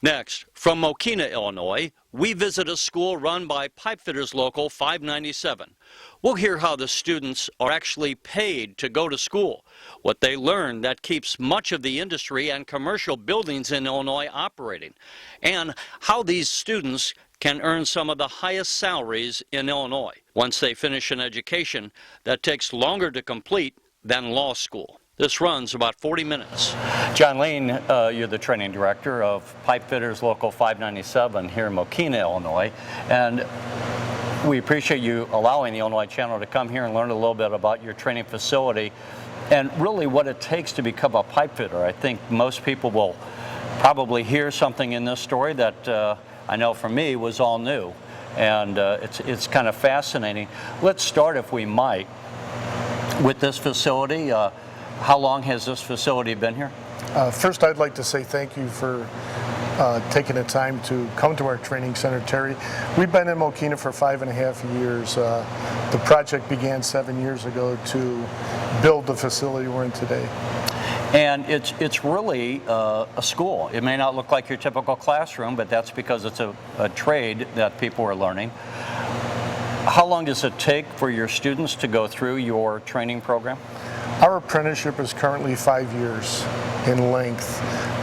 Next, from Mokena, Illinois, we visit a school run by Pipefitters Local 597. We'll hear how the students are actually paid to go to school, what they learn that keeps much of the industry and commercial buildings in Illinois operating, and how these students can earn some of the highest salaries in Illinois once they finish an education that takes longer to complete than law school. This runs about 40 minutes. John Lane, you're the training director of Pipefitters Local 597 here in Mokena, Illinois, and we appreciate you allowing the Illinois Channel to come here and learn a little bit about your training facility and really what it takes to become a pipe fitter. I think most people will probably hear something in this story that I know for me was all new, and it's kind of fascinating. Let's start, if we might, with this facility. How long has this facility been here? First, I'd like to say thank you for taking the time to come to our training center, Terry. We've been in Mokena for 5.5 years. The project began 7 years ago to build the facility we're in today. And it's really a school. It may not look like your typical classroom, but that's because it's a trade that people are learning. How long does it take for your students to go through your training program? Our apprenticeship is currently 5 years in length.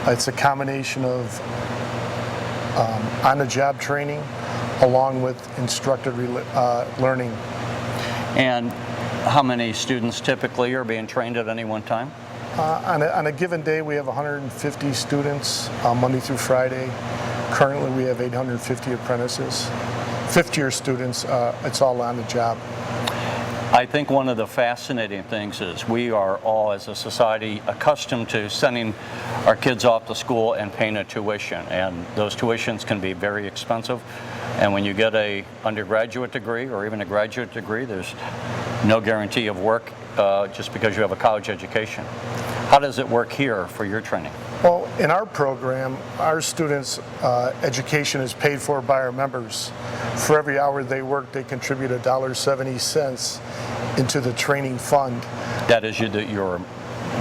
It's a combination of on-the-job training along with instructor learning. And how many students typically are being trained at any one time? On a given day, we have 150 students Monday through Friday. Currently, we have 850 apprentices. Fifth-year students, it's all on the job. I think one of the fascinating things is we are all, as a society, accustomed to sending our kids off to school and paying a tuition, and those tuitions can be very expensive. And when you get an undergraduate degree or even a graduate degree, there's no guarantee of work just because you have a college education. How does it work here for your training? Well, in our program, our students' education is paid for by our members. For every hour they work, they contribute $1.70 into the training fund. That is you're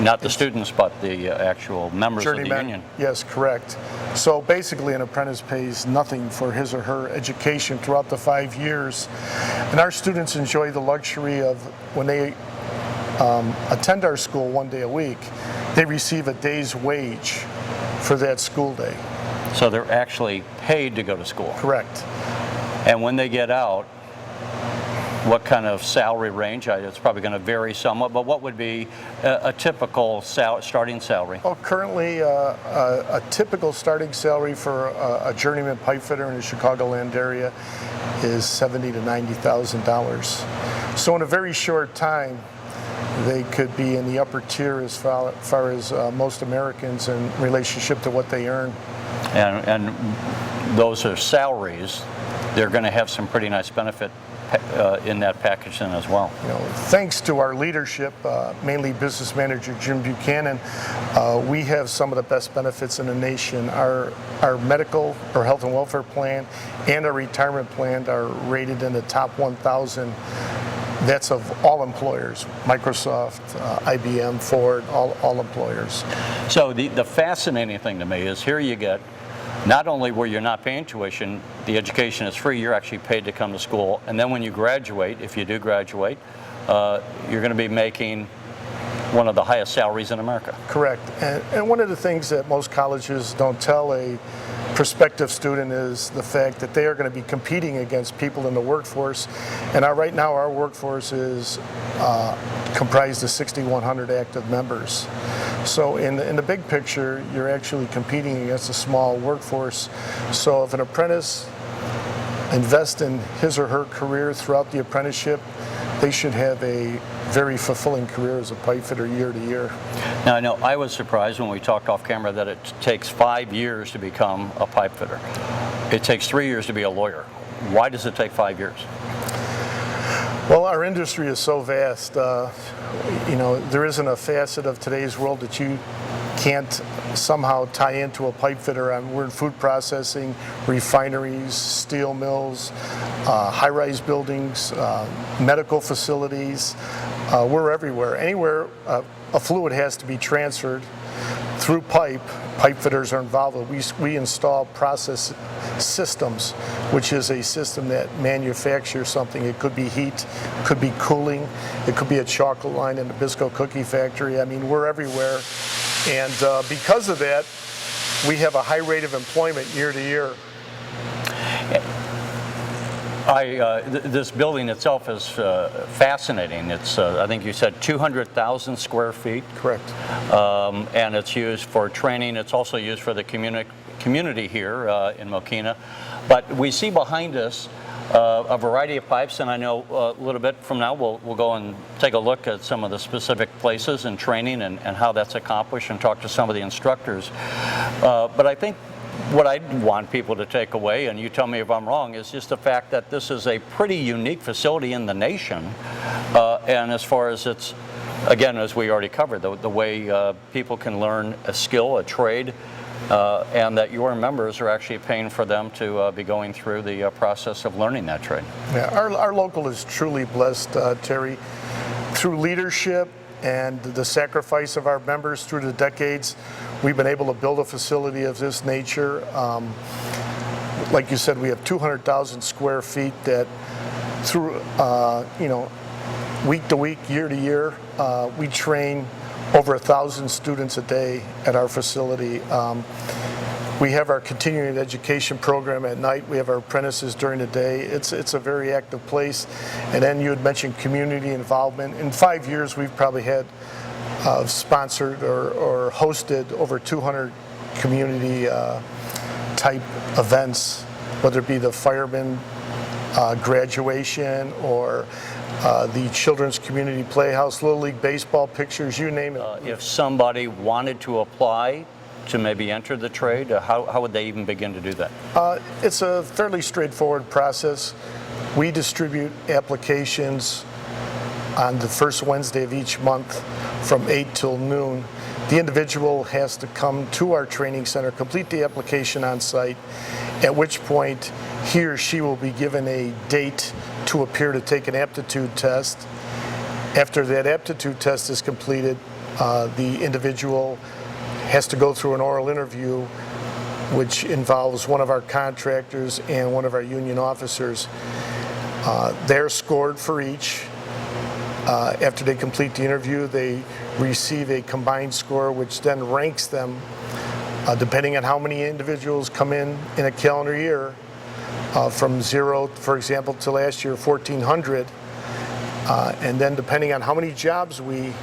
not the students, but the actual members Journeyman, of the union. Yes, correct. So basically an apprentice pays nothing for his or her education throughout the 5 years. And our students enjoy the luxury of, when they attend our school 1 day a week, they receive a day's wage for that school day. So they're actually paid to go to school. Correct. And when they get out, what kind of salary range? It's probably going to vary somewhat, but what would be a typical starting salary? Well, currently a typical starting salary for a journeyman pipe fitter in the Chicagoland area is $70,000 to $90,000. So in a very short time, they could be in the upper tier as far as most Americans in relationship to what they earn. And those are salaries. They're going to have some pretty nice benefit in that package then as well. You know, thanks to our leadership, mainly business manager Jim Buchanan, we have some of the best benefits in the nation. Our medical, our health and welfare plan, and our retirement plan are rated in the top 1,000. That's of all employers, Microsoft, IBM, Ford, all employers. So the fascinating thing to me is here you get, not only where you're not paying tuition, the education is free, you're actually paid to come to school, and then when you graduate, if you do graduate, you're going to be making one of the highest salaries in America. Correct. And one of the things that most colleges don't tell a prospective student is the fact that they are going to be competing against people in the workforce. And right now our workforce is comprised of 6,100 active members. So in the big picture, you're actually competing against a small workforce. So if an apprentice invests in his or her career throughout the apprenticeship, they should have a very fulfilling career as a pipe fitter year to year. Now I know I was surprised when we talked off camera that it takes 5 years to become a pipe fitter. It takes 3 years to be a lawyer. Why does it take 5 years? Well, our industry is so vast. You know, there isn't a facet of today's world that you can't somehow tie into a pipe fitter. We're in food processing, refineries, steel mills, high-rise buildings, medical facilities. We're everywhere. Anywhere a fluid has to be transferred, through pipe fitters are involved. We install process systems, which is a system that manufactures something. It could be heat, could be cooling, it could be a chocolate line in the Bisco cookie factory. I mean, we're everywhere. And because of that, we have a high rate of employment year to year. This building itself is fascinating. It's, I think you said 200,000 square feet. Correct. And it's used for training. It's also used for the community here in Mokena. But we see behind us a variety of pipes, and I know a little bit from now we'll go and take a look at some of the specific places and training and how that's accomplished and talk to some of the instructors. But I think what I want people to take away, and you tell me if I'm wrong, is just the fact that this is a pretty unique facility in the nation. And as far as it's, again, as we already covered, the way people can learn a skill, a trade, and that your members are actually paying for them to be going through the process of learning that trade. Yeah, our local is truly blessed, Terry, through leadership and the sacrifice of our members through the decades. We've been able to build a facility of this nature. Like you said, we have 200,000 square feet that through, week to week, year to year, we train over 1,000 students a day at our facility. We have our continuing education program at night. We have our apprentices during the day. It's a very active place. And then you had mentioned community involvement. In 5 years, we've probably had sponsored or hosted over 200 community type events, whether it be the fireman graduation or the Children's Community Playhouse, Little League Baseball pictures, you name it. If somebody wanted to apply to maybe enter the trade, how would they even begin to do that? It's a fairly straightforward process. We distribute applications on the first Wednesday of each month from 8 till noon. The individual has to come to our training center, complete the application on site, at which point he or she will be given a date to appear to take an aptitude test. After that aptitude test is completed, the individual has to go through an oral interview, which involves one of our contractors and one of our union officers. They're scored for each. After they complete the interview, they receive a combined score, which then ranks them, depending on how many individuals come in a calendar year, from 0, for example, to last year, 1,400. And then depending on how many jobs we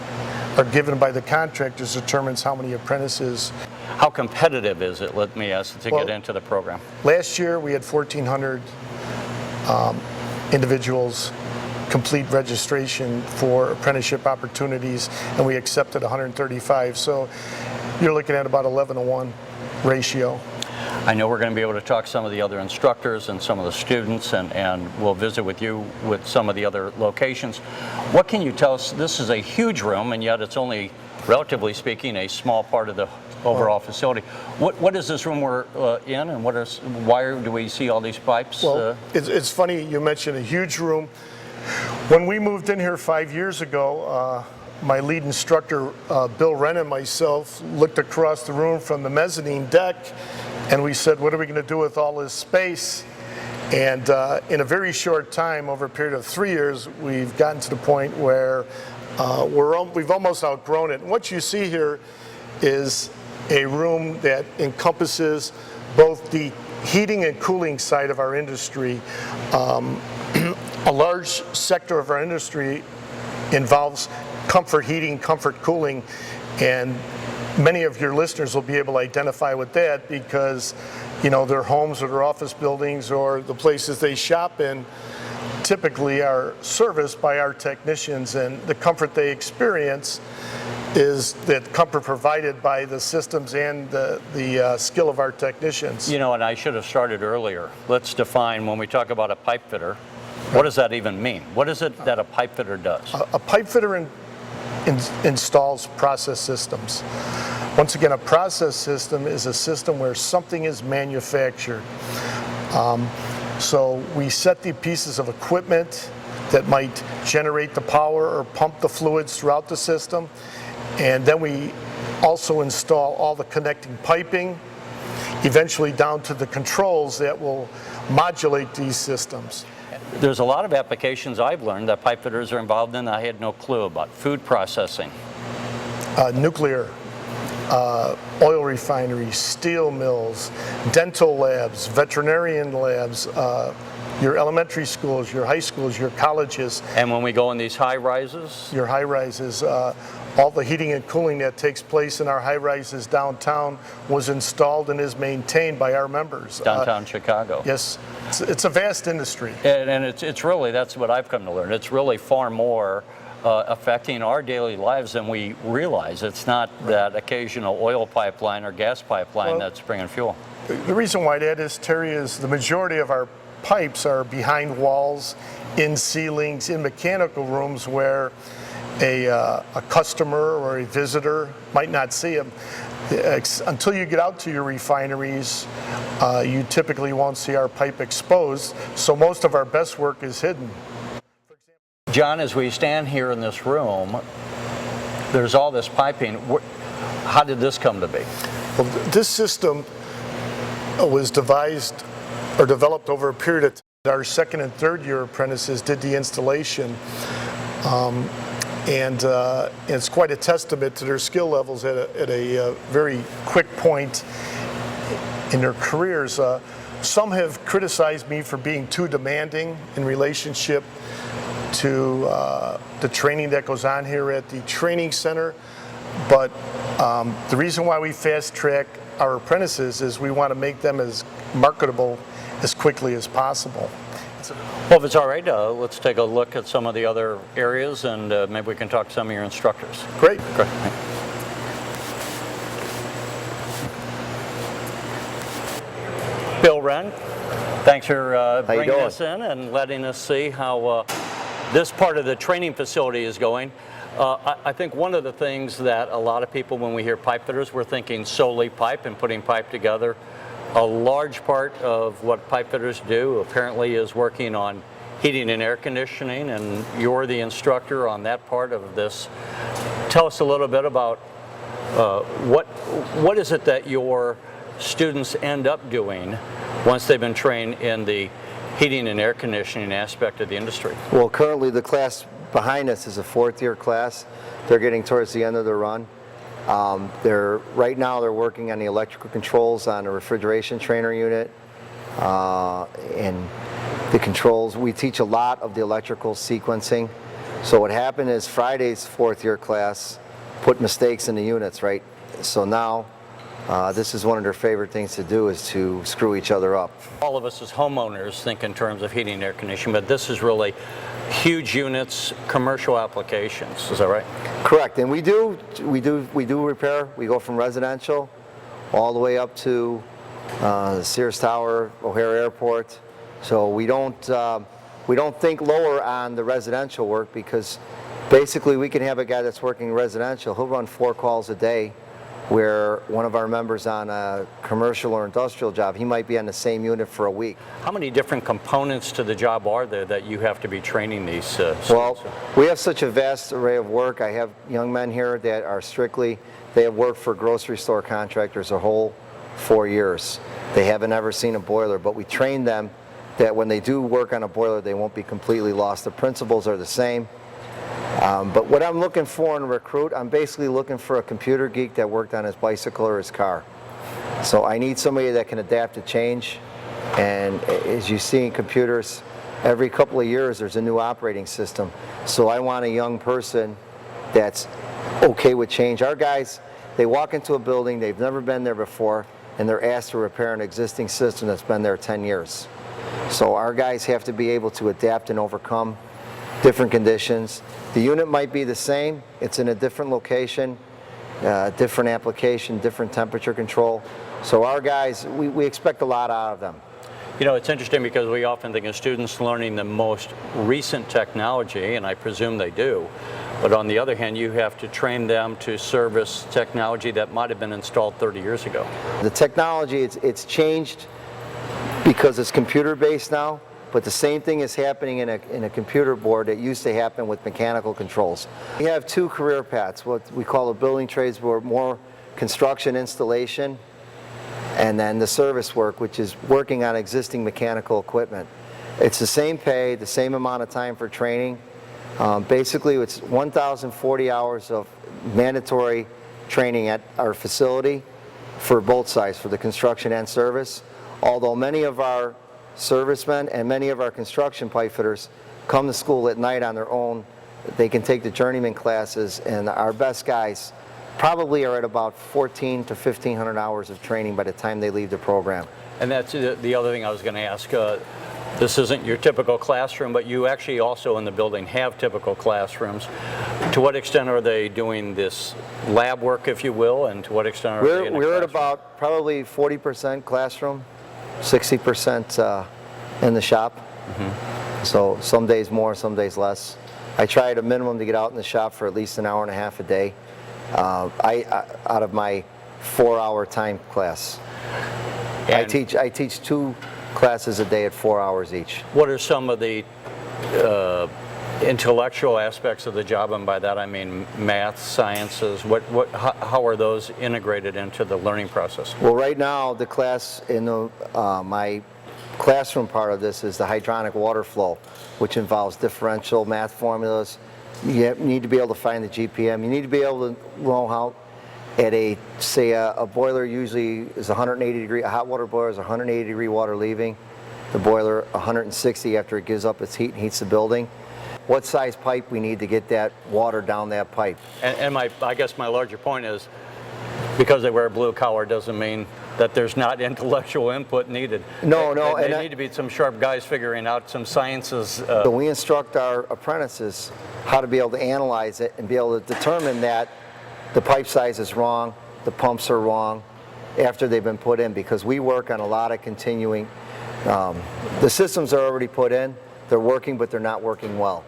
are given by the contractors determines how many apprentices. How competitive is it, let me ask, to get into the program? Last year we had 1,400 individuals complete registration for apprenticeship opportunities, and we accepted 135. So you're looking at about 11-to-1 ratio. I know we're going to be able to talk to some of the other instructors and some of the students, and we'll visit with you with some of the other locations. What can you tell us? This is a huge room, and yet it's only, relatively speaking, a small part of the overall facility. What is this room we're in, and why do we see all these pipes? Well, it's funny you mentioned a huge room. When we moved in here 5 years ago, my lead instructor, Bill Wren, and myself looked across the room from the mezzanine deck, and we said, what are we going to do with all this space? And in a very short time, over a period of 3 years, we've gotten to the point where we've almost outgrown it. And what you see here is a room that encompasses both the heating and cooling side of our industry. A large sector of our industry involves comfort heating, comfort cooling, and many of your listeners will be able to identify with that because, you know, their homes or their office buildings or the places they shop in typically are serviced by our technicians, and the comfort they experience is that comfort provided by the systems and the skill of our technicians. You know, and I should have started earlier. Let's define, when we talk about a pipe fitter, what does that even mean? What is it that a pipe fitter does? A pipe fitter installs process systems. Once again, a process system is a system where something is manufactured. So we set the pieces of equipment that might generate the power or pump the fluids throughout the system, and then we also install all the connecting piping, eventually down to the controls that will modulate these systems. There's a lot of applications I've learned that pipe fitters are involved in that I had no clue about. Food processing. Nuclear, oil refineries, steel mills, dental labs, veterinarian labs, your elementary schools, your high schools, your colleges. And when we go in these high rises? Your high rises, all the heating and cooling that takes place in our high rises downtown was installed and is maintained by our members. Downtown Chicago. Yes, it's a vast industry. And it's really, that's what I've come to learn. It's really far more affecting our daily lives than we realize. It's not that occasional oil pipeline or gas pipeline that's bringing fuel. The reason why that is, Terry, is the majority of our pipes are behind walls, in ceilings, in mechanical rooms where a customer or a visitor might not see them. Until you get out to your refineries, you typically won't see our pipe exposed, so most of our best work is hidden. John, as we stand here in this room, there's all this piping. How did this come to be? Well, this system was devised or developed over a period of time. Our second and third year apprentices did the installation, and it's quite a testament to their skill levels at a very quick point in their careers. Some have criticized me for being too demanding in relationship to the training that goes on here at the training center, but the reason why we fast track our apprentices is we want to make them as marketable as quickly as possible. Well, if it's all right, let's take a look at some of the other areas, and maybe we can talk to some of your instructors. Great. Great. Bill Wren, thanks for bringing us in and letting us see how this part of the training facility is going. I think one of the things that a lot of people, when we hear pipe fitters, we're thinking solely pipe and putting pipe together. A large part of what pipe fitters do apparently is working on heating and air conditioning, and you're the instructor on that part of this. Tell us a little bit about what is it that your students end up doing once they've been trained in the heating and air conditioning aspect of the industry? Well, currently the class behind us is a fourth-year class. They're getting towards the end of their run. Right now they're working on the electrical controls on a refrigeration trainer unit, and the controls. We teach a lot of the electrical sequencing. So what happened is Friday's fourth-year class put mistakes in the units, right? So now this is one of their favorite things to do, is to screw each other up. All of us as homeowners think in terms of heating and air conditioning, but this is really huge units, commercial applications. Is that right? Correct, and we do repair. We go from residential all the way up to Sears Tower, O'Hare Airport. So we don't think lower on the residential work, because basically we can have a guy that's working residential. He'll run 4 calls a day, where one of our members on a commercial or industrial job, he might be on the same unit for a week. How many different components to the job are there that you have to be training these students? Well, we have such a vast array of work. I have young men here that are they have worked for grocery store contractors a whole 4 years. They haven't ever seen a boiler, but we train them that when they do work on a boiler, they won't be completely lost. The principles are the same. But what I'm looking for in a recruit, I'm basically looking for a computer geek that worked on his bicycle or his car. So I need somebody that can adapt to change. And as you see in computers, every couple of years there's a new operating system. So I want a young person that's okay with change. Our guys, they walk into a building, they've never been there before, and they're asked to repair an existing system that's been there 10 years. So our guys have to be able to adapt and overcome different conditions. The unit might be the same, it's in a different location, different application, different temperature control. So our guys, we expect a lot out of them. You know, it's interesting because we often think of students learning the most recent technology, and I presume they do. But on the other hand, you have to train them to service technology that might have been installed 30 years ago. The technology, it's changed because it's computer-based now, but the same thing is happening in a computer board that used to happen with mechanical controls. We have 2 career paths, what we call the building trades, where more construction installation, and then the service work, which is working on existing mechanical equipment. It's the same pay, the same amount of time for training. Basically, it's 1,040 hours of mandatory training at our facility for both sides, for the construction and service. Although many of our servicemen and many of our construction pipe fitters come to school at night on their own, they can take the Journeyman classes, and our best guys probably are at about 1,400 to 1,500 hours of training by the time they leave the program. And that's the other thing I was going to ask. This isn't your typical classroom, but you actually also in the building have typical classrooms. To what extent are they doing this lab work, if you will, and to what extent are they in the We're at classroom? about probably 40% classroom, 60% in the shop. So some days more, some days less. I try at a minimum to get out in the shop for at least an hour and a half a day out of my 4-hour time class. I teach 2 classes a day at 4 hours each. What are some of the intellectual aspects of the job, and by that I mean math, sciences? How are those integrated into the learning process? Well, right now the class in my classroom part of this is the hydronic water flow, which involves differential math formulas. You need to be able to find the GPM. You need to be able to know how at a boiler usually is 180 degree, a hot water boiler is 180 degree water leaving, the boiler 160 after it gives up its heat and heats the building. What size pipe we need to get that water down that pipe. And I guess my larger point is, because they wear a blue collar doesn't mean that there's not intellectual input needed. No, They need to be some sharp guys figuring out some sciences. So we instruct our apprentices how to be able to analyze it and be able to determine that the pipe size is wrong, the pumps are wrong after they've been put in, because we work on a lot of continuing, the systems are already put in, they're working, but they're not working well.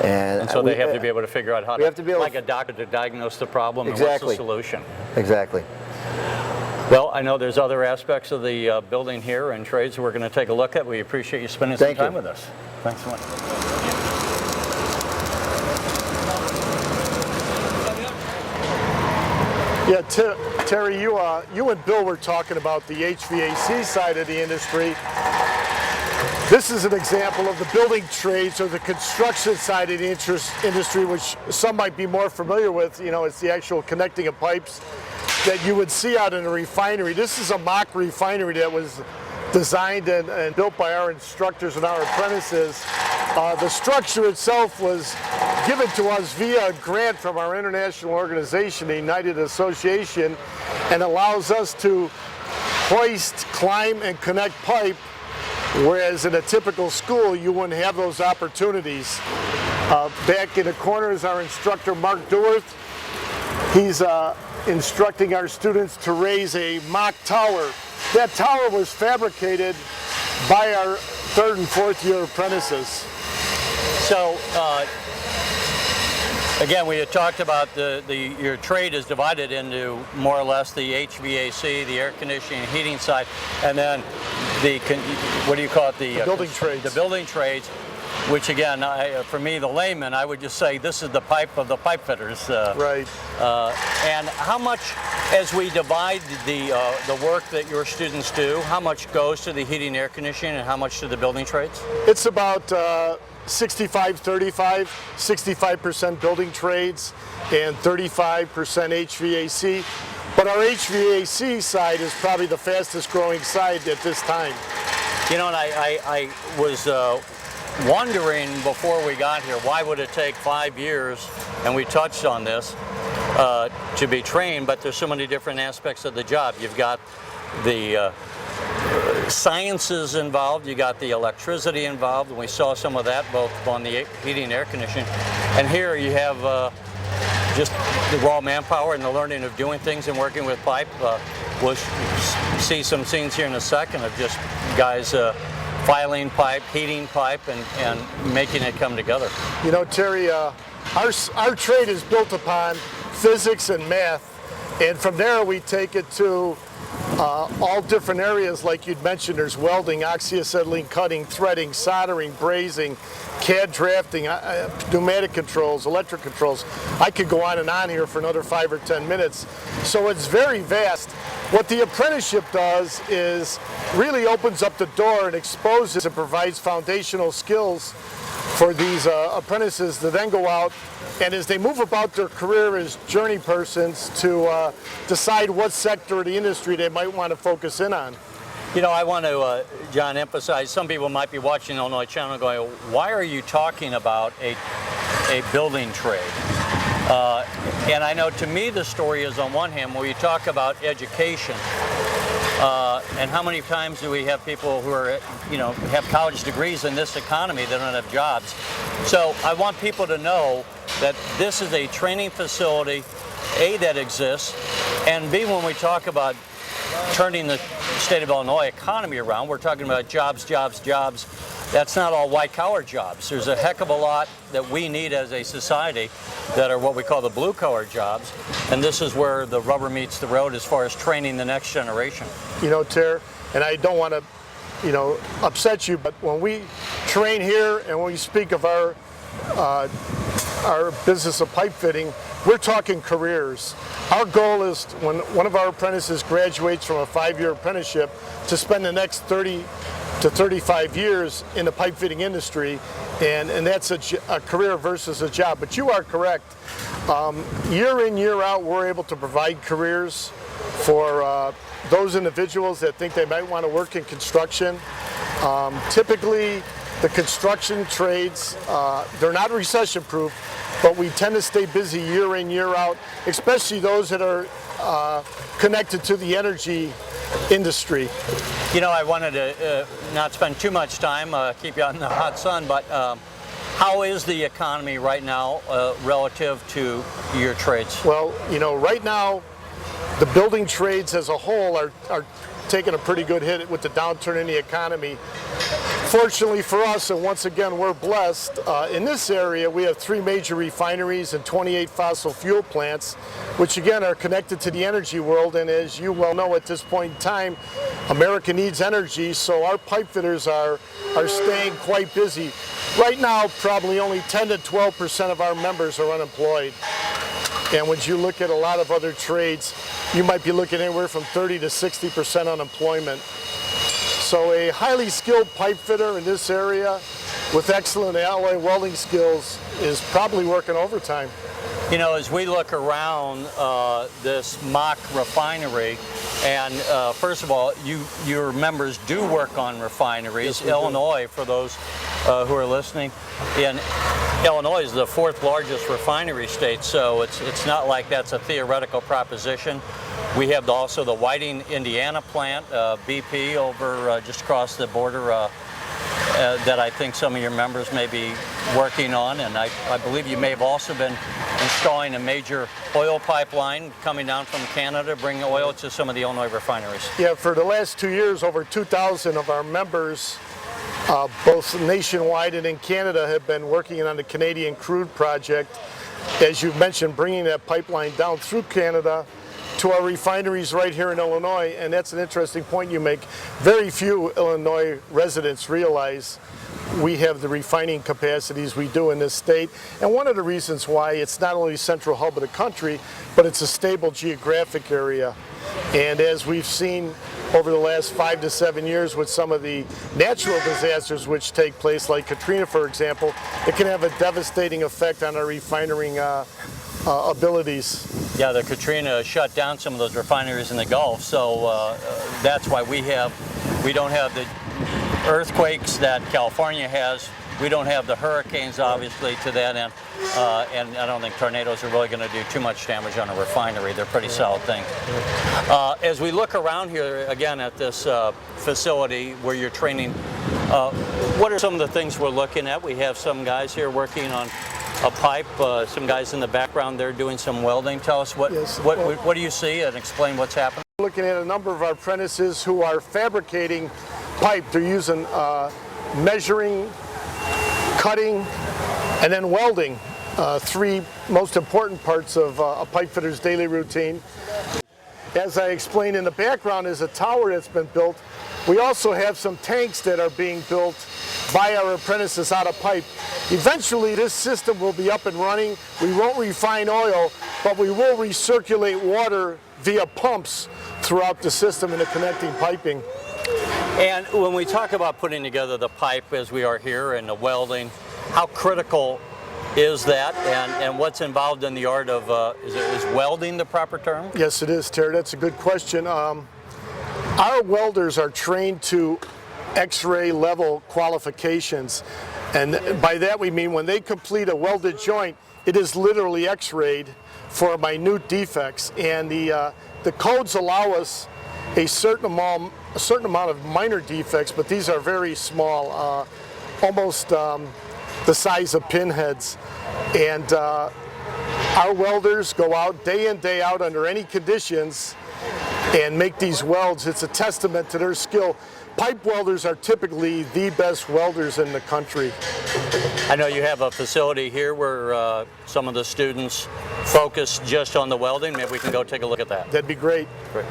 And so they have to be able to figure out how to, be able like a doctor, to diagnose the problem Exactly. and what's the solution. Exactly. Well, I know there's other aspects of the building here and trades we're going to take a look at. We appreciate you spending some time with us. Thanks so much. Yeah, Terry, you and Bill were talking about the HVAC side of the industry. This is an example of the building trades or the construction side of the industry, which some might be more familiar with. You know, it's the actual connecting of pipes that you would see out in a refinery. This is a mock refinery that was designed and built by our instructors and our apprentices. The structure itself was given to us via a grant from our international organization, the United Association, and allows us to hoist, climb, and connect pipe, whereas in a typical school you wouldn't have those opportunities. Back in the corner is our instructor, Mark Duworth. He's instructing our students to raise a mock tower. That tower was fabricated by our 3rd and 4th year apprentices. So, again, we had talked about your trade is divided into more or less the HVAC, the air conditioning and heating side, and then the, what do you call it? The building trades. The building trades, which again, for me, the layman, I would just say this is the pipe of the pipe fitters. Right. And how much, as we divide the work that your students do, how much goes to the heating, air conditioning, and how much to the building trades? It's about 65-35, 65% building trades and 35% HVAC. But our HVAC side is probably the fastest growing side at this time. You know, and I was wondering before we got here, why would it take 5 years, and we touched on this, to be trained, but there's so many different aspects of the job. You've got the sciences involved, you got the electricity involved, and we saw some of that both on the heating and air conditioning. And here you have just the raw manpower and the learning of doing things and working with pipe. We'll see some scenes here in a second of just guys filing pipe, heating pipe, and making it come together. You know, Terry, our trade is built upon physics and math, and from there we take it to all different areas like you'd mentioned. There's welding, oxyacetylene cutting, threading, soldering, brazing, CAD drafting, pneumatic controls, electric controls. I could go on and on here for another 5 or 10 minutes. So it's very vast. What the apprenticeship does is really opens up the door and exposes and provides foundational skills for these apprentices to then go out and as they move about their career as journey persons to decide what sector of the industry they might want to focus in on. You know, I want to, John, emphasize, some people might be watching the Illinois Channel going, why are you talking about a building trade? And I know to me the story is on one hand where you talk about education, and how many times do we have people who are, have college degrees in this economy that don't have jobs? So I want people to know that this is a training facility, A, that exists, and B, when we talk about turning the state of Illinois economy around, we're talking about jobs, jobs, jobs. That's not all white-collar jobs. There's a heck of a lot that we need as a society that are what we call the blue-collar jobs, and this is where the rubber meets the road as far as training the next generation. You know, Ter, and I don't want to, upset you, but when we train here and when we speak of our business of pipe fitting, we're talking careers. Our goal is when one of our apprentices graduates from a 5-year apprenticeship to spend the next 30 to 35 years in the pipe fitting industry, and that's a career versus a job. But you are correct. Year in, year out, we're able to provide careers for those individuals that think they might want to work in construction. Typically, the construction trades, they're not recession proof, but we tend to stay busy year in, year out, especially those that are connected to the energy industry. You know, I wanted to not spend too much time, keep you out in the hot sun, but how is the economy right now relative to your trades? Well, right now, the building trades as a whole are taking a pretty good hit with the downturn in the economy. Fortunately for us, and once again we're blessed, in this area we have 3 major refineries and 28 fossil fuel plants, which again are connected to the energy world, and as you well know at this point in time, America needs energy, so our pipe fitters are staying quite busy. Right now, probably only 10 to 12% of our members are unemployed. And when you look at a lot of other trades, you might be looking anywhere from 30 to 60% unemployment. So a highly skilled pipe fitter in this area with excellent alloy welding skills is probably working overtime. You know, as we look around this mock refinery, and first of all, your members do work on refineries. Yes, Illinois, for those who are listening, in Illinois is the 4th largest refinery state, so it's not like that's a theoretical proposition. We have also the Whiting, Indiana plant, BP over just across the border that I think some of your members may be working on, and I believe you may have also been installing a major oil pipeline coming down from Canada, bringing oil to some of the Illinois refineries. Yeah, for the last 2 years, over 2,000 of our members, both nationwide and in Canada, have been working on the Canadian crude project. As you've mentioned, bringing that pipeline down through Canada to our refineries right here in Illinois, and that's an interesting point you make. Very few Illinois residents realize we have the refining capacities we do in this state, and one of the reasons why it's not only central hub of the country, but it's a stable geographic area. And as we've seen over the last 5 to 7 years with some of the natural disasters which take place, like Katrina, for example, it can have a devastating effect on our refining abilities. Yeah, the Katrina shut down some of those refineries in the Gulf, so that's why we don't have the earthquakes that California has. We don't have the hurricanes, obviously, to that end, and I don't think tornadoes are really going to do too much damage on a refinery. They're pretty solid things. As we look around here, again, at this facility where you're training, what are some of the things we're looking at? We have some guys here working on a pipe, some guys in the background there doing some welding. Tell us what do you see, and explain what's happening. Looking at a number of our apprentices who are fabricating pipe. They're using measuring, cutting, and then welding, 3 most important parts of a pipe fitter's daily routine. as I explained in the background, is a tower that's been built. We also have some tanks that are being built by our apprentices out of pipe. Eventually this system will be up and running. We won't refine oil, but we will recirculate water via pumps throughout the system in the connecting piping. And when we talk about putting together the pipe as we are here and the welding, how critical is that, and what's involved in the art of, is welding the proper term? Yes, it is, Terry. That's a good question. Our welders are trained to X-ray level qualifications, and by that we mean when they complete a welded joint, it is literally X-rayed for minute defects, and the codes allow us a certain amount of minor defects, but these are very small, almost the size of pinheads. And our welders go out day in, day out under any conditions and make these welds. It's a testament to their skill. Pipe welders are typically the best welders in the country. I know you have a facility here where some of the students focus just on the welding. Maybe we can go take a look at that. That'd be great. Great.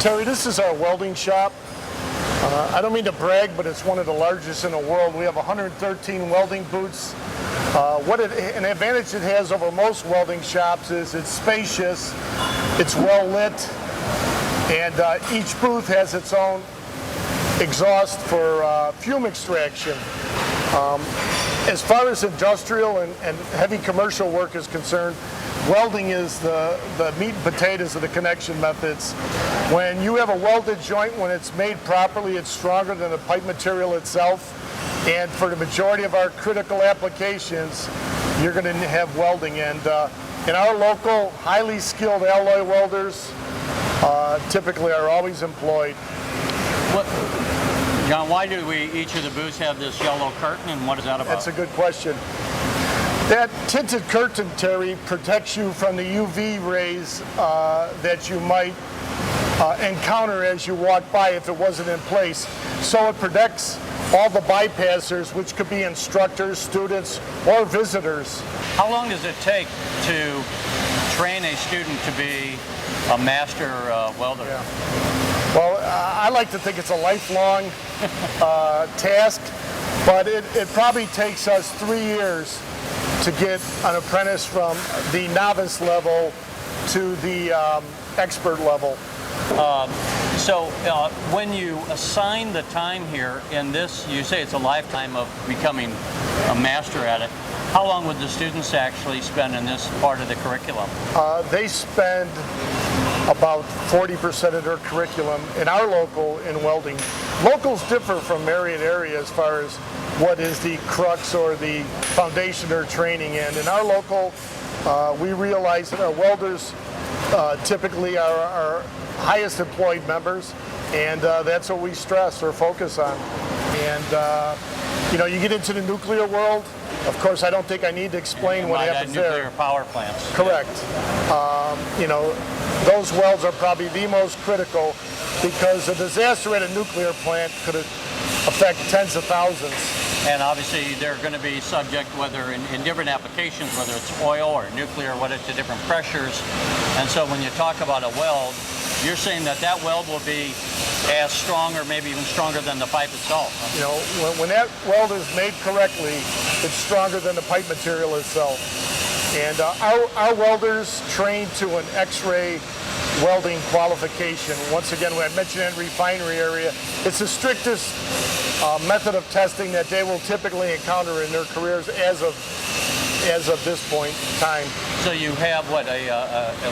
Terry, this is our welding shop. I don't mean to brag, but it's one of the largest in the world. We have 113 welding booths. An advantage it has over most welding shops is it's spacious, it's well lit, and each booth has its own exhaust for fume extraction. As far as industrial and heavy commercial work is concerned, welding is the meat and potatoes of the connection methods. When you have a welded joint, when it's made properly, it's stronger than the pipe material itself. And for the majority of our critical applications, you're going to have welding. And in our local, highly skilled alloy welders typically are always employed. John, why do each of the booths have this yellow curtain, and what is that about? That's a good question. That tinted curtain, Terry, protects you from the UV rays that you might encounter as you walk by if it wasn't in place. So it protects all the bypassers, which could be instructors, students, or visitors. How long does it take to train a student to be a master welder? Yeah. Well, I like to think it's a lifelong task, but it probably takes us 3 years to get an apprentice from the novice level to the expert level. When you assign the time here in this, you say it's a lifetime of becoming a master at it. How long would the students actually spend in this part of the curriculum? They spend about 40% of their curriculum in our local in welding. Locals differ from area to area as far as what is the crux or the foundation they're training in. In our local, we realize that our welders typically are our highest employed members, and that's what we stress or focus on. And you get into the nuclear world. Of course, I don't think I need to explain what happens there. Nuclear power plants. Correct. Those welds are probably the most critical because a disaster at a nuclear plant could affect tens of thousands. And obviously they're going to be subject, whether in different applications, whether it's oil or nuclear, whether it's to different pressures. And so when you talk about a weld, you're saying that weld will be as strong or maybe even stronger than the pipe itself. When that weld is made correctly, it's stronger than the pipe material itself. And our welders train to an X-ray welding qualification. Once again, when I mentioned in refinery area, it's the strictest method of testing that they will typically encounter in their careers as of this point in time. So you have what,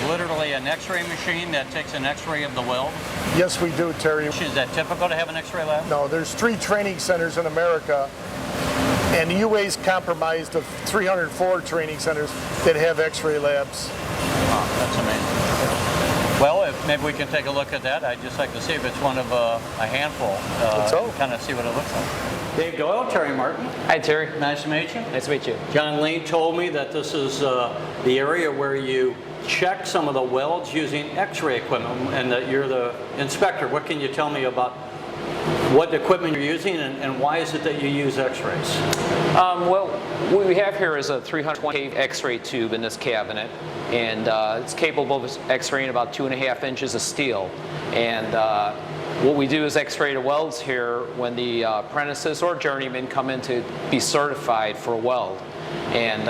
literally an X-ray machine that takes an X-ray of the weld? Yes, we do, Terry. Is that typical to have an X-ray lab? No, there's 3 training centers in America, and the UA is comprised of 304 training centers that have X-ray labs. Oh, that's amazing. Well, maybe we can take a look at that. I'd just like to see if it's one of a handful. Kind of see what it looks like. Dave Doyle, Terry Martin. Hi, Terry. Nice to meet you. Nice to meet you. John Lee told me that this is the area where you check some of the welds using X-ray equipment, and that you're the inspector. What can you tell me about what equipment you're using, and why is it that you use X-rays? Well, what we have here is a 320 X-ray tube in this cabinet, and it's capable of X-raying about 2.5 inches of steel. And what we do is X-ray the welds here when the apprentices or journeymen come in to be certified for a weld. And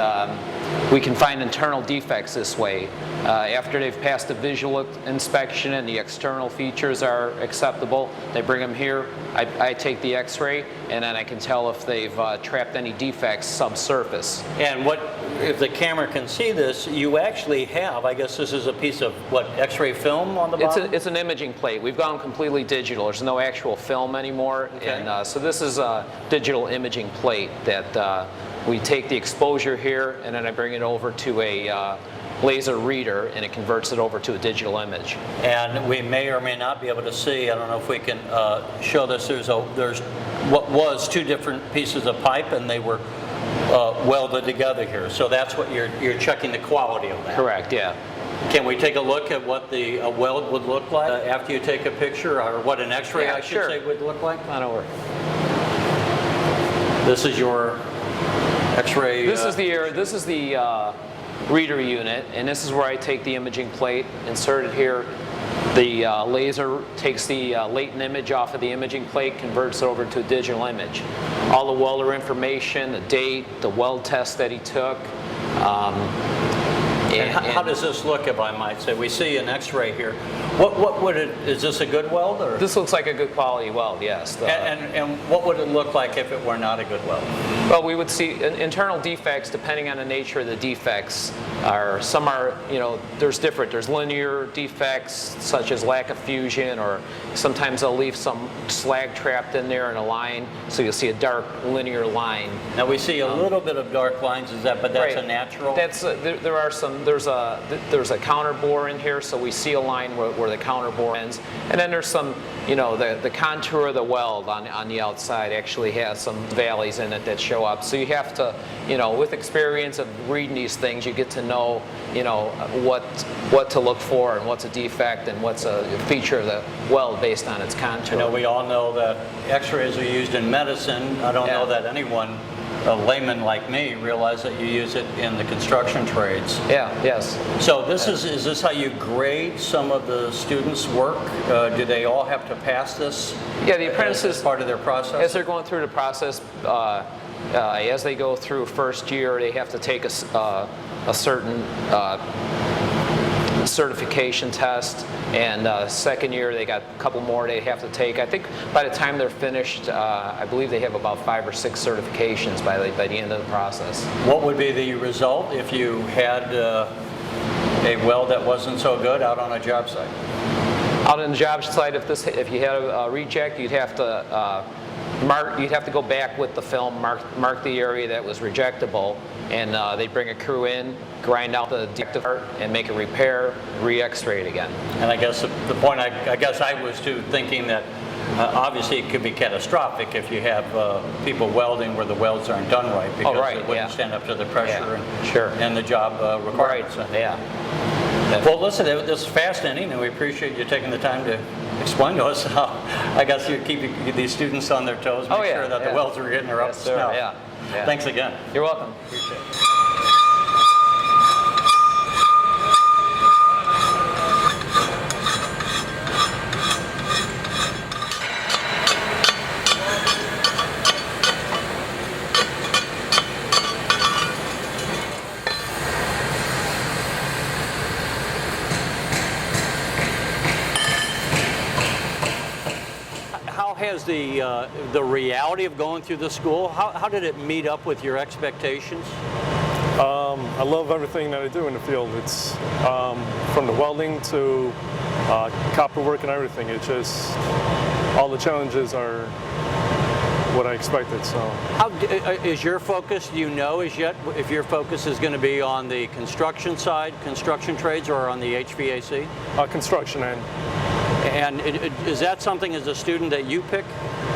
we can find internal defects this way. After they've passed the visual inspection and the external features are acceptable, they bring them here. I take the X-ray, and then I can tell if they've trapped any defects subsurface. And what, if the camera can see this, you actually have, I guess this is a piece of, what, X-ray film on the bottom? It's an imaging plate. We've gone completely digital. There's no actual film anymore. Okay. And so this is a digital imaging plate that we take the exposure here, and then I bring it over to a laser reader, and it converts it over to a digital image. And we may or may not be able to see, I don't know if we can show this, there's what was 2 different pieces of pipe, and they were welded together here. So that's what you're checking the quality of that. Correct, yeah. Can we take a look at what the weld would look like after you take a picture, or what an X-ray, Yeah, I should sure. say, would look like? Come on over. This is your X-ray. This is the reader unit, and this is where I take the imaging plate, insert it here. The laser takes the latent image off of the imaging plate, converts it over to a digital image. All the welder information, the date, the weld test that he took. And how does this look, if I might say? We see an X-ray here. What would it? Is this a good weld, or? This looks like a good quality weld, yes. And what would it look like if it were not a good weld? Well, we would see internal defects, depending on the nature of the defects. Some are, there's different. There's linear defects, such as lack of fusion, or sometimes they'll leave some slag trapped in there in a line, so you'll see a dark linear line. Now we see a little bit of dark lines. But that's right. a natural? There's a counter bore in here, so we see a line where the counter bore ends, and then there's some, the contour of the weld on the outside actually has some valleys in it that show up. So you have to, with experience of reading these things, you get to know, what to look for, and what's a defect, and what's a feature of the weld based on its contour. We all know that X-rays are used in medicine. I don't know that anyone, a layman like me, realize that you use it in the construction trades. Yeah, yes. So is this how you grade some of the students' work? Do they all have to pass this? Yeah, the apprentices, as part of their process? As they're going through the process, as they go through first year, they have to take a certain certification test, and second year they got a couple more they have to take. I think by the time they're finished, I believe they have about 5 or 6 certifications by the end of the process. What would be the result if you had a weld that wasn't so good out on a job site? Out on the job site, if you had a reject, you'd have to go back with the film, mark the area that was rejectable, and they'd bring a crew in, grind out the defective part, and make a repair, re-X-ray it again. And I guess the point I guess I was thinking that obviously it could be catastrophic if you have people welding where the welds aren't done right, because it wouldn't stand up to the pressure and the job requirements. Right. Yeah. Well, listen, this is fascinating, and we appreciate you taking the time to explain to us how, I guess, you're keeping these students on their toes, make sure that the welds are getting up to snuff. Yeah. Thanks again. You're welcome. Appreciate it. How has the reality of going through the school, how did it meet up with your expectations? I love everything that I do in the field. It's from the welding to copper work and everything. It's just all the challenges are what I expected. So, how is your focus? Do you know as yet if your focus is going to be on the construction side, construction trades, or on the HVAC? Construction end. And is that something as a student that you pick,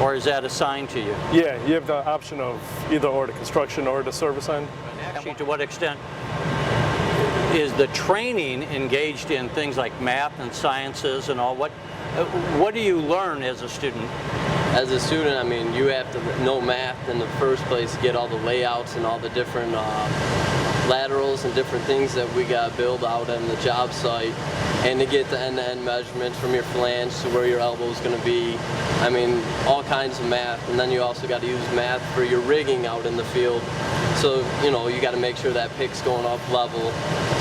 or is that assigned to you? Yeah, you have the option of either or the construction or the service end. Actually, to what extent? is the training engaged in things like math and sciences and all? What do you learn as a student? As a student, I mean, you have to know math in the first place to get all the layouts and all the different laterals and different things that we got to build out on the job site, and to get the end-to-end measurements from your flange to where your elbow is going to be. I mean, all kinds of math, and then you also got to use math for your rigging out in the field. So, you know, you got to make sure that pick's going up level,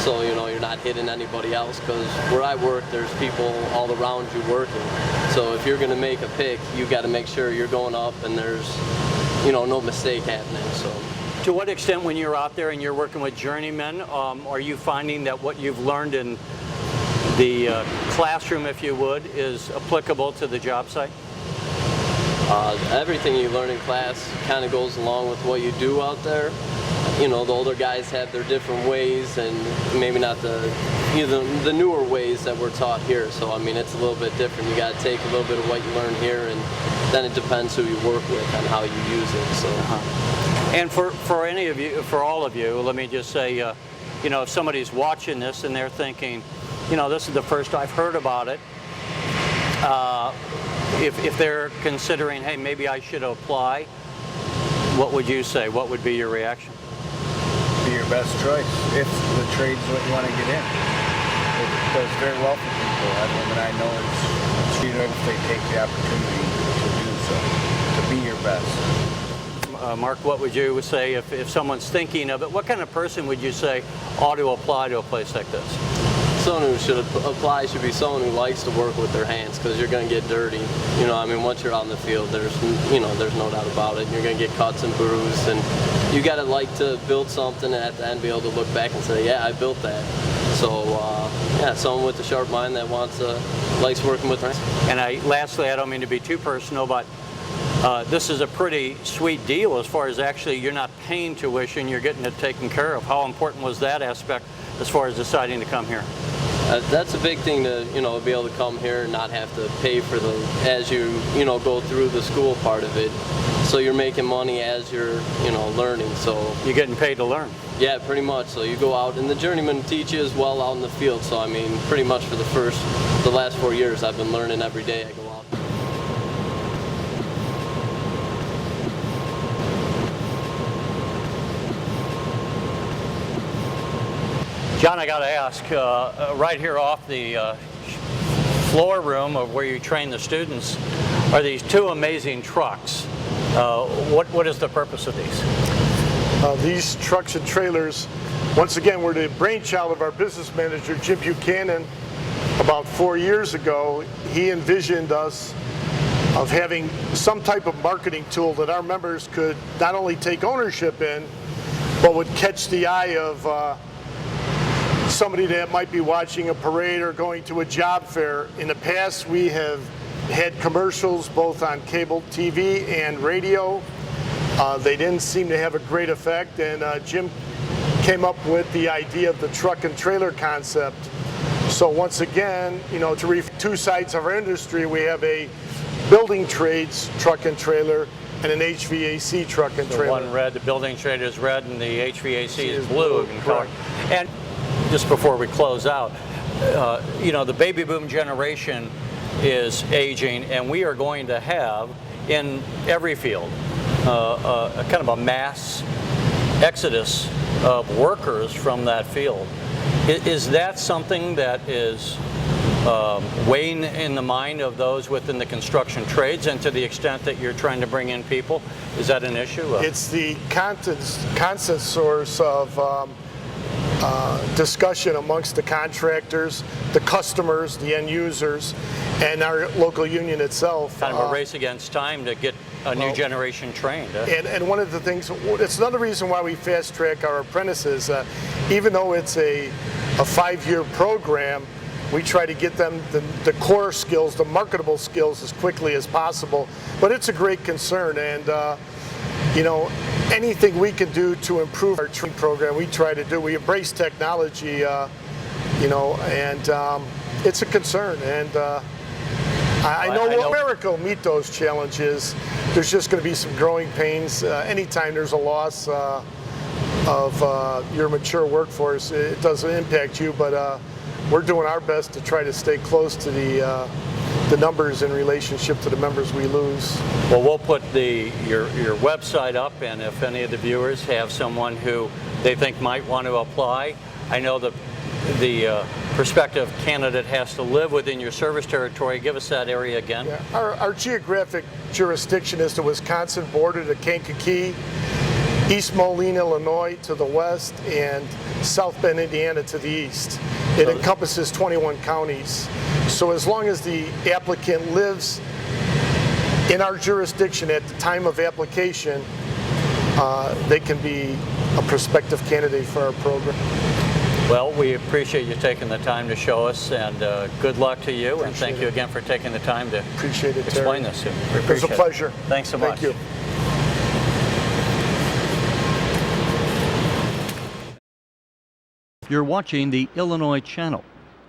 so, you know, you're not hitting anybody else, because where I work, there's people all around you working. So if you're going to make a pick, you got to make sure you're going up and there's, you know, no mistake happening. So. To what extent, when you're out there and you're working with Journeyman, are you finding that what you've learned in the classroom, if you would, is applicable to the job site? Everything you learn in class kind of goes along with what you do out there. You know, the older guys have their different ways, and maybe not the newer ways that we're taught here. So I mean, it's a little bit different. You got to take a little bit of what you learn here, and then it depends who you work with and how you use it. So. And for any of you, for all of you, let me just say, you know, if somebody's watching this and they're thinking, you know, this is the first I've heard about it, if they're considering, hey, maybe I should apply, what would you say? What would be your reaction? Be your best choice if the trade's what you want to get in. It does very well for people. Everyone that I know is treated if they take the opportunity to do so, to be your best. Mark, what would you say if someone's thinking of it? What kind of person would you say ought to apply to a place like this? Someone who should apply should be someone who likes to work with their hands, because you're going to get dirty. You know, I mean, once you're out in the field, there's no doubt about it. You're going to get cuts and bruised, and you got to like to build something and at the end be able to look back and say, yeah, I built that. So, yeah, someone with a sharp mind that likes working with their hands. And lastly, I don't mean to be too personal, but this is a pretty sweet deal as far as actually you're not paying tuition, you're getting it taken care of. How important was that aspect as far as deciding to come here? That's a big thing to, you know, be able to come here and not have to pay for as you go through the school part of it. So you're making money as you're, you know, learning. So you're getting paid to learn. Yeah, pretty much. So you go out, and the Journeyman teach you as well out in the field. So I mean, pretty much for the last 4 years, I've been learning every day I go out. John, I got to ask, right here off the floor room of where you train the students, are these two amazing trucks. What is the purpose of these? These trucks and trailers, once again, were the brainchild of our business manager, Jim Buchanan. About 4 years ago, he envisioned us of having some type of marketing tool that our members could not only take ownership in, but would catch the eye of somebody that might be watching a parade or going to a job fair. In the past, we have had commercials both on cable TV and radio. They didn't seem to have a great effect, and Jim came up with the idea of the truck and trailer concept. So once again, you know, to reach two sides of our industry, we have a building trades truck and trailer and an HVAC truck and trailer. The one red, the building trade is red, and the HVAC is blue. Correct. And just before we close out, you know, the baby boom generation is aging, and we are going to have in every field a kind of a mass exodus of workers from that field. Is that something that is weighing in the mind of those within the construction trades, and to the extent that you're trying to bring in people, is that an issue? It's the constant source of discussion amongst the contractors, the customers, the end users, and our local union itself. Kind of a race against time to get a new generation trained. And one of the things, it's another reason why we fast track our apprentices. Even though it's a 5-year program, we try to get them the core skills, the marketable skills as quickly as possible. But it's a great concern, and you know, anything we can do to improve our training program, we try to do. We embrace technology, you know, and it's a concern. And I know America will meet those challenges. There's just going to be some growing pains. Anytime there's a loss, your mature workforce, it doesn't impact you, but we're doing our best to try to stay close to the numbers in relationship to the members we lose. Well, we'll put your website up, and if any of the viewers have someone who they think might want to apply, I know the prospective candidate has to live within your service territory. Give us that area again. Yeah. Our geographic jurisdiction is the Wisconsin border to Kankakee, East Moline, Illinois to the west, and South Bend, Indiana to the east. It encompasses 21 counties. So as long as the applicant lives in our jurisdiction at the time of application, they can be a prospective candidate for our program. Well, we appreciate you taking the time to show us, and good luck to you, and thank you again for taking the time to explain this to me. It was a pleasure. Thanks so much. Thank you. You're watching the Illinois Channel,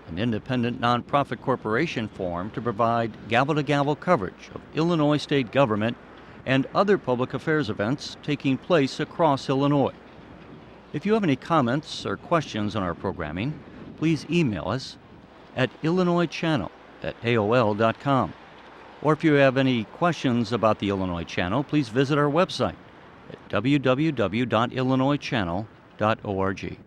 an independent nonprofit corporation formed to provide gavel-to-gavel coverage of Illinois state government and other public affairs events taking place across Illinois. If you have any comments or questions on our programming, please email us at illinoischannel@aol.com. Or if you have any questions about the Illinois Channel, please visit our website at www.illinoischannel.org.